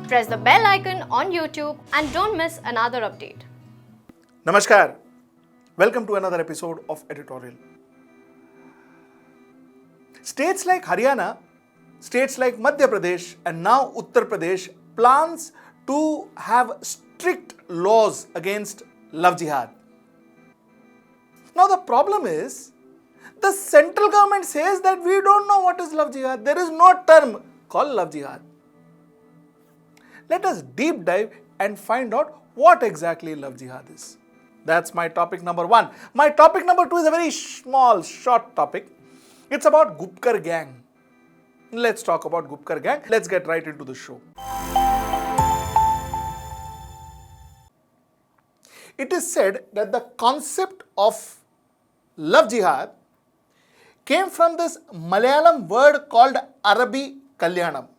Press the bell icon on YouTube and don't miss another update. Namaskar. Welcome to another episode of Editorial. States like Haryana, states like Madhya Pradesh and now Uttar Pradesh plans to have strict laws against love jihad. Now the problem is, the central government says that we don't know what is love jihad. There is no term called love jihad. Let us deep dive and find out what exactly love jihad is. That's my topic number one. My topic number two is a very small, short topic. It's about Gupkar gang. Let's talk about Gupkar gang. Let's get right into the show. It is said that the concept of love jihad came from this Malayalam word called Arabi Kalyanam.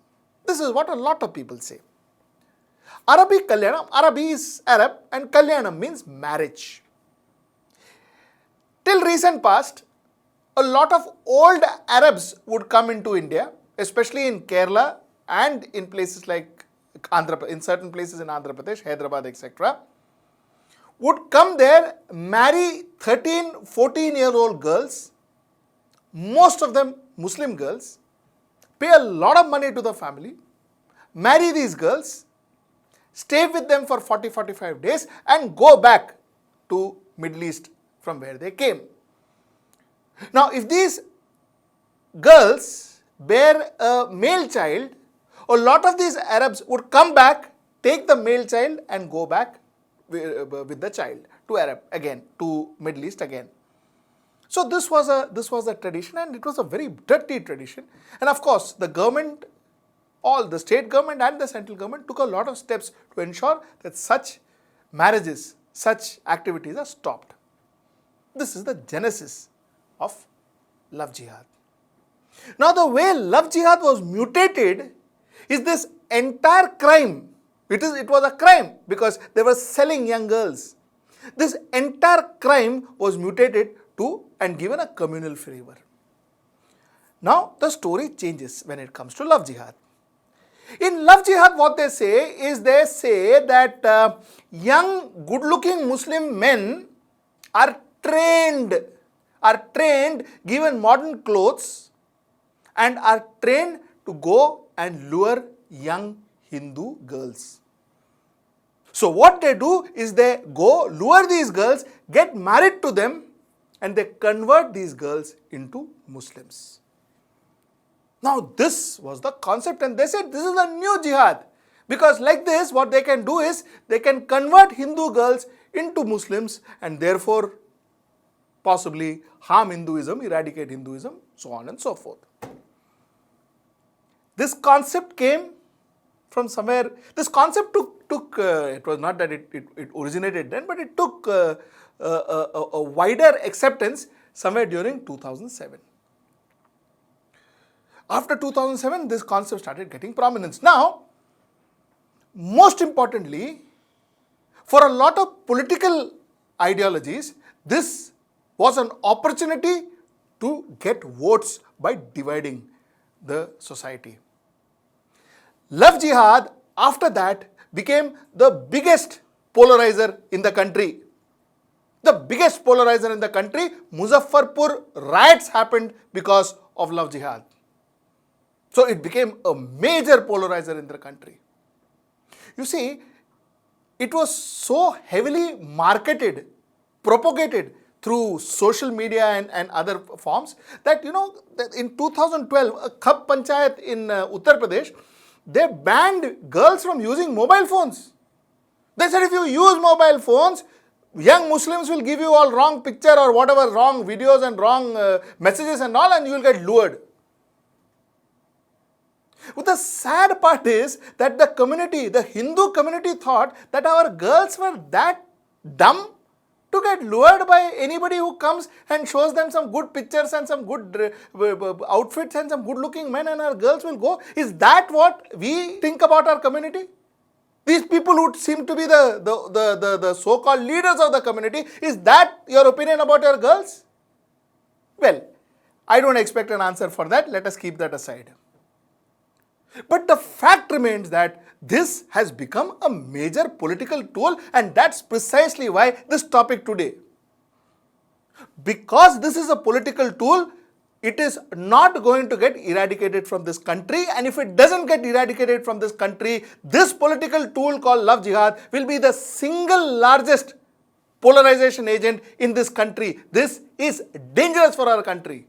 This is what a lot of people say. Arabi Kalyanam, Arabi is Arab and Kalyanam means marriage. Till recent past, a lot of old Arabs would come into India, especially in Kerala and in places like in certain places in Andhra Pradesh, Hyderabad, etc. Would come there, marry 13, 14-year-old girls, most of them Muslim girls, pay a lot of money to the family, marry these girls, stay with them for 40-45 days and go back to Middle East from where they came. Now, if these girls bear a male child, a lot of these Arabs would come back, take the male child and go back with the child to Arab again, to Middle East again. So this was a tradition, and it was a very dirty tradition. And of course, the government, all the state government and the central government took a lot of steps to ensure that such marriages, such activities are stopped. This is the genesis of love jihad. Now the way love jihad was mutated is this entire crime. It was a crime because they were selling young girls. This entire crime was mutated to and given a communal flavor. Now the story changes when it comes to love jihad. In love jihad, what they say that young, good-looking Muslim men are trained, given modern clothes, and are trained to go and lure young Hindu girls. So what they do is they go lure these girls, get married to them, and they convert these girls into Muslims. Now this was the concept, and they said this is a new jihad, because like this what they can do is they can convert Hindu girls into Muslims and therefore possibly harm Hinduism, eradicate Hinduism, so on and so forth. This concept came from somewhere. This concept took it was not that it originated then, but it took a wider acceptance somewhere during 2007. After 2007, this concept started getting prominence. Now, most importantly, for a lot of political ideologies, this was an opportunity to get votes by dividing the society. Love jihad, after that, became the biggest polarizer in the country. The biggest polarizer in the country, Muzaffarpur riots happened because of love jihad. So it became a major polarizer in the country. You see, it was so heavily marketed, propagated through social media and other forms that, that in 2012, a Khab Panchayat in Uttar Pradesh, they banned girls from using mobile phones. They said if you use mobile phones, young Muslims will give you all wrong picture or whatever, wrong videos and wrong messages and all, and you will get lured. But the sad part is that the Hindu community thought that our girls were that dumb to get lured by anybody who comes and shows them some good pictures and some good outfits and some good looking men, and our girls will go. Is that what we think about our community? These people who seem to be the so-called leaders of the community, is that your opinion about your girls? Well, I don't expect an answer for that. Let us keep that aside. But the fact remains that this has become a major political tool, and that's precisely why this topic today. Because this is a political tool, it is not going to get eradicated from this country, and if it doesn't get eradicated from this country, this political tool called love jihad will be the single largest polarization agent in this country. This is dangerous for our country.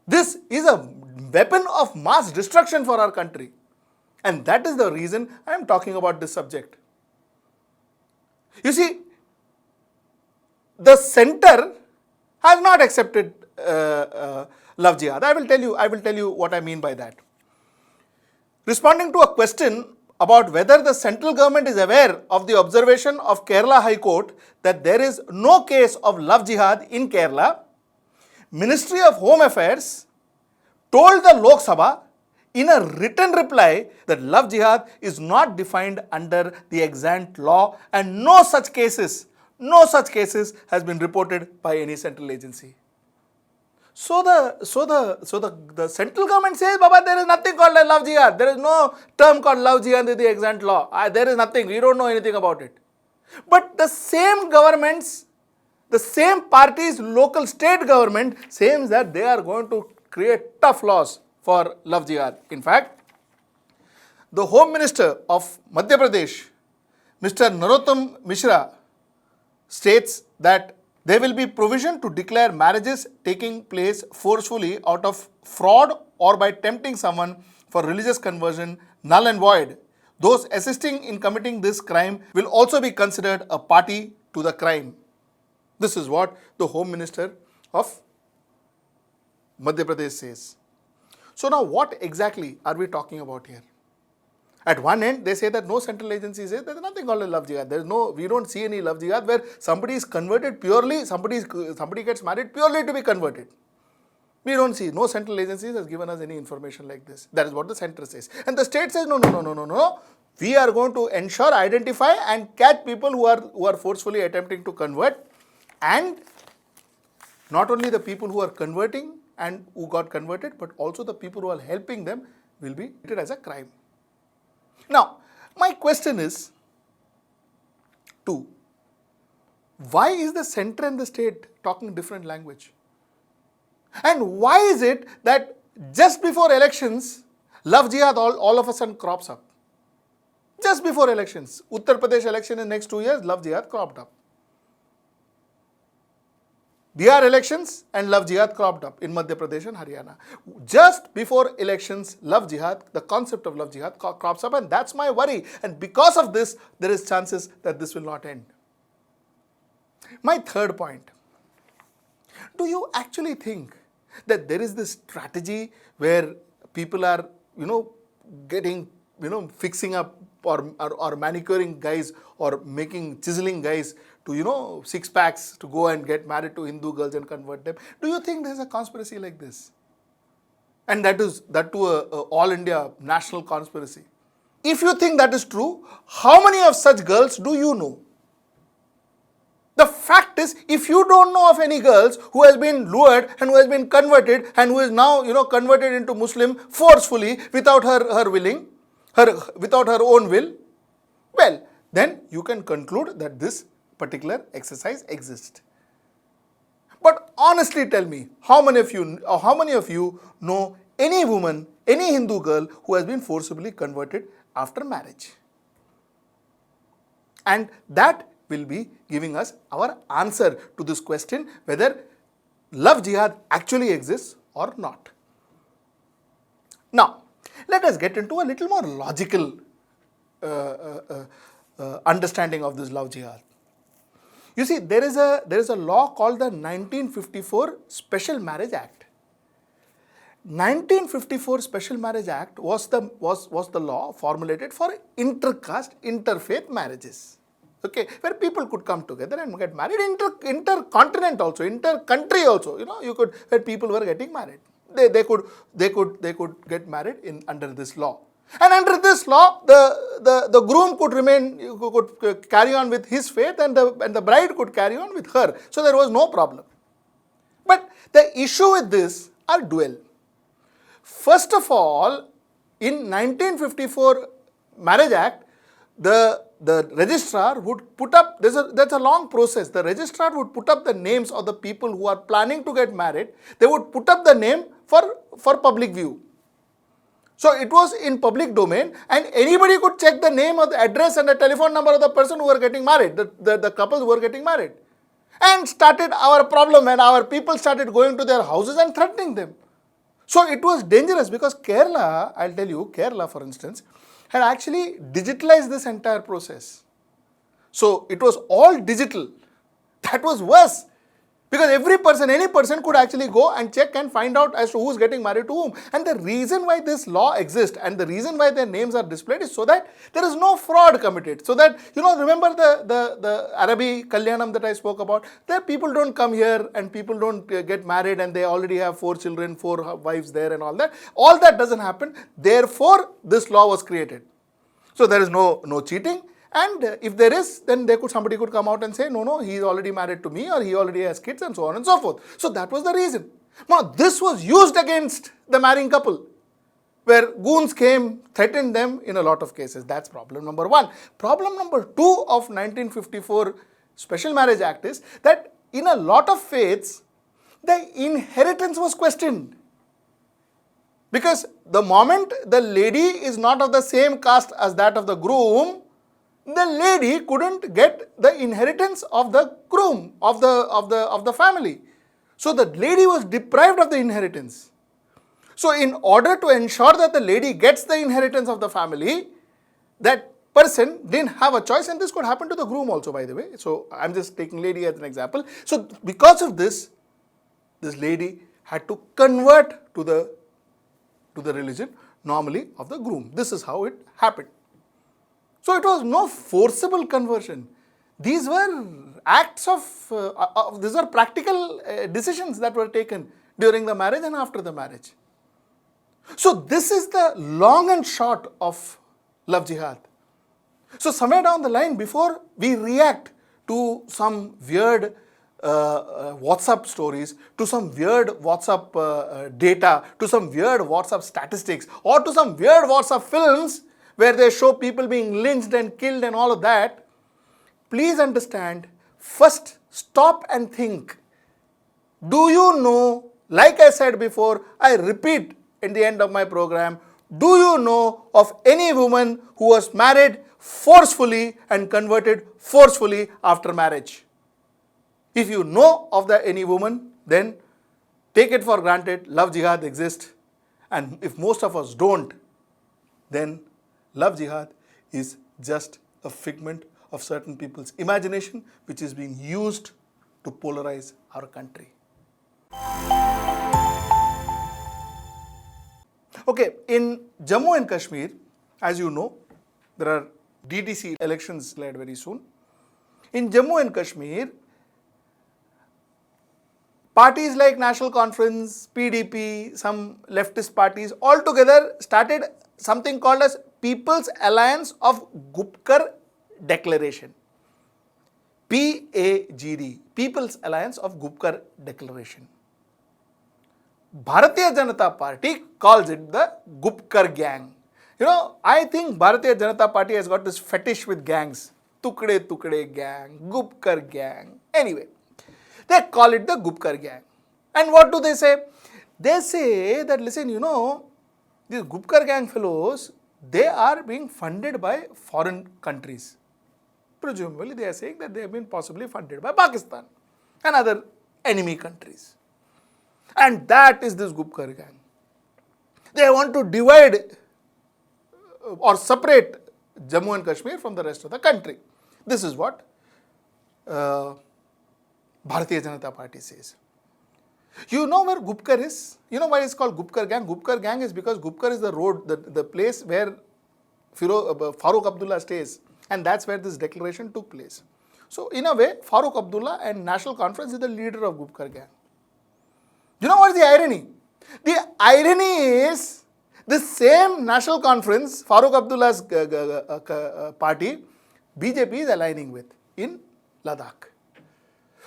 This is a weapon of mass destruction for our country. And that is the reason I am talking about this subject. You see, the center has not accepted love jihad. I will tell you what I mean by that. Responding to a question about whether the central government is aware of the observation of Kerala High Court that there is no case of love jihad in Kerala, Ministry of Home Affairs told the Lok Sabha in a written reply that love jihad is not defined under the extant law and no such cases has been reported by any central agency. So the central government says, Baba, there is nothing called a love jihad. There is no term called love jihad in the extant law. There is nothing. We don't know anything about it. But the same governments, the same parties, local state government says that they are going to create tough laws for love jihad. In fact, the Home Minister of Madhya Pradesh, Mr. Narottam Mishra, states that there will be provision to declare marriages taking place forcefully out of fraud or by tempting someone for religious conversion null and void. Those assisting in committing this crime will also be considered a party to the crime. This is what the Home Minister of Madhya Pradesh says. So now what exactly are we talking about here? At one end, they say that no central agency says there is nothing called a love jihad. We don't see any love jihad where somebody is converted purely, somebody gets married purely to be converted. We don't see, no central agencies has given us any information like this. That is what the center says. And the state says, no. We are going to ensure, identify and catch people who are forcefully attempting to convert, and not only the people who are converting and who got converted, but also the people who are helping them will be treated as a crime. Now, my question is two. Why is the center and the state talking different language? And why is it that just before elections, love jihad all of a sudden crops up? Just before elections, Uttar Pradesh election in next 2 years, love jihad cropped up. Bihar elections and love jihad cropped up in Madhya Pradesh and Haryana. Just before elections, love jihad, the concept of love jihad crops up, and that's my worry. And because of this, there is chances that this will not end. My third point. Do you actually think that there is this strategy where people are, getting, fixing up or manicuring guys or chiseling guys to, six packs to go and get married to Hindu girls and convert them? Do you think there's a conspiracy like this? And that to a all India national conspiracy. If you think that is true, how many of such girls do you know? The fact is, if you don't know of any girls who has been lured and who has been converted and who is now, converted into Muslim forcefully without her willing, without her own will, well, then you can conclude that this particular exercise exists. But honestly tell me, how many of you know any woman, any Hindu girl who has been forcibly converted after marriage? And that will be giving us our answer to this question, whether love jihad actually exists or not. Now, let us get into a little more logical understanding of this love jihad. You see, there is a law called the 1954 Special Marriage Act. 1954 Special Marriage Act was the law formulated for intercaste, interfaith marriages. Okay, where people could come together and get married, intercontinent also, inter-country also. Where people were getting married, they could get married under this law. And under this law, the groom could carry on with his faith, and the bride could carry on with her. So there was no problem. But the issue with this are dual. First of all, in 1954 Marriage Act, the registrar would put up, that's a long process. The registrar would put up the names of the people who are planning to get married. They would put up the name for public view. So it was in public domain, and anybody could check the name or the address and the telephone number of the person who were getting married, the couples who were getting married. And started our problem when our people started going to their houses and threatening them. So it was dangerous because Kerala, I'll tell you, Kerala for instance, had actually digitalized this entire process. So it was all digital. That was worse. Because every person, any person could actually go and check and find out as to who's getting married to whom. And the reason why this law exists and the reason why their names are displayed is so that there is no fraud committed. So that, remember the Arabi Kalyanam that I spoke about? There people don't come here and people don't get married and they already have 4 children, 4 wives there and all that. All that doesn't happen. Therefore, this law was created. So there is no cheating. And if there is, then somebody could come out and say, no, he is already married to me or he already has kids and so on and so forth. So that was the reason. Now this was used against the marrying couple, where goons came, threatened them in a lot of cases. That's problem number 1. Problem number 2 of 1954 Special Marriage Act is that in a lot of faiths, the inheritance was questioned. Because the moment the lady is not of the same caste as that of the groom, the lady couldn't get the inheritance of the groom, of the family. So the lady was deprived of the inheritance. So in order to ensure that the lady gets the inheritance of the family, that person didn't have a choice, and this could happen to the groom also, by the way. So I'm just taking lady as an example. So because of this lady had to convert to the religion normally of the groom. This is how it happened. So it was no forcible conversion. These were acts these are practical decisions that were taken during the marriage and after the marriage. So this is the long and short of love jihad. So somewhere down the line, before we react to some weird WhatsApp stories, to some weird WhatsApp data, to some weird WhatsApp statistics, or to some weird WhatsApp films where they show people being lynched and killed and all of that, please understand, first stop and think. Do you know, like I said before, I repeat in the end of my program, do you know of any woman who was married forcefully and converted forcefully after marriage? If you know of any woman, then take it for granted love jihad exists. And if most of us don't, then love jihad is just a figment of certain people's imagination, which is being used to polarize our country. Okay, in Jammu and Kashmir, as you know, there are DDC elections led very soon. In Jammu and Kashmir, parties like National Conference, PDP, some leftist parties all together started something called as People's Alliance of Gupkar Declaration. PAGD, People's Alliance of Gupkar Declaration. Bharatiya Janata Party calls it the Gupkar Gang. I think Bharatiya Janata Party has got this fetish with gangs. Tukde Gang, Gupkar Gang. Anyway, they call it the Gupkar Gang. And what do they say? They say that, listen, these Gupkar Gang fellows, they are being funded by foreign countries. Presumably, they are saying that they have been possibly funded by Pakistan and other enemy countries. And that is this Gupkar Gang. They want to divide or separate Jammu and Kashmir from the rest of the country. This is what Bharatiya Janata Party says. You know where Gupkar is? You know why it's called Gupkar Gang? Gupkar Gang is because Gupkar is the road, the place where Farooq Abdullah stays, and that's where this declaration took place. So in a way, Farooq Abdullah and National Conference is the leader of Gupkar Gang. You know what is the irony? The irony is the same National Conference, Farooq Abdullah's party, BJP is aligning with in Ladakh.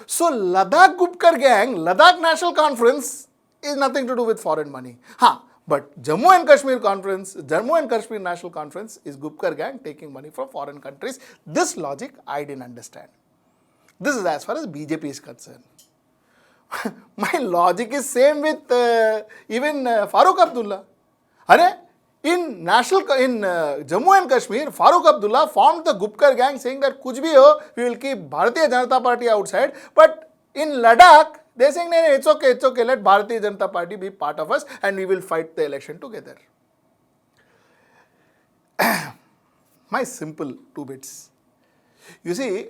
So Ladakh Gupkar Gang, Ladakh National Conference is nothing to do with foreign money. But Jammu and Kashmir Conference, Jammu and Kashmir National Conference is Gupkar gang taking money from foreign countries. This logic I didn't understand. This is as far as BJP is concerned. My logic is same with even Farooq Abdullah. In Jammu and Kashmir, Farooq Abdullah formed the Gupkar gang saying that kuch bhi ho, we will keep Bharatiya Janata Party outside. But in Ladakh, they're saying, no, it's okay, let Bharatiya Janata Party be part of us and we will fight the election together. My simple 2 bits. You see,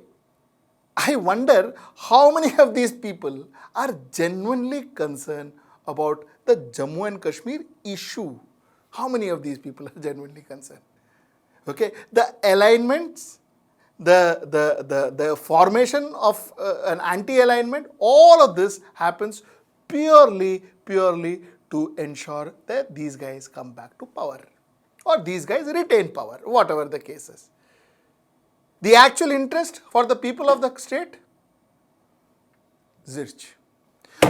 I wonder how many of these people are genuinely concerned about the Jammu and Kashmir issue. How many of these people are genuinely concerned? Okay, the alignments, the formation of an anti-alignment, all of this happens purely to ensure that these guys come back to power or these guys retain power, whatever the case is. The actual interest for the people of the state? Zilch.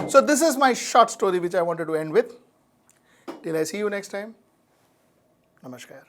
So this is my short story which I wanted to end with. Till I see you next time. Namaskar.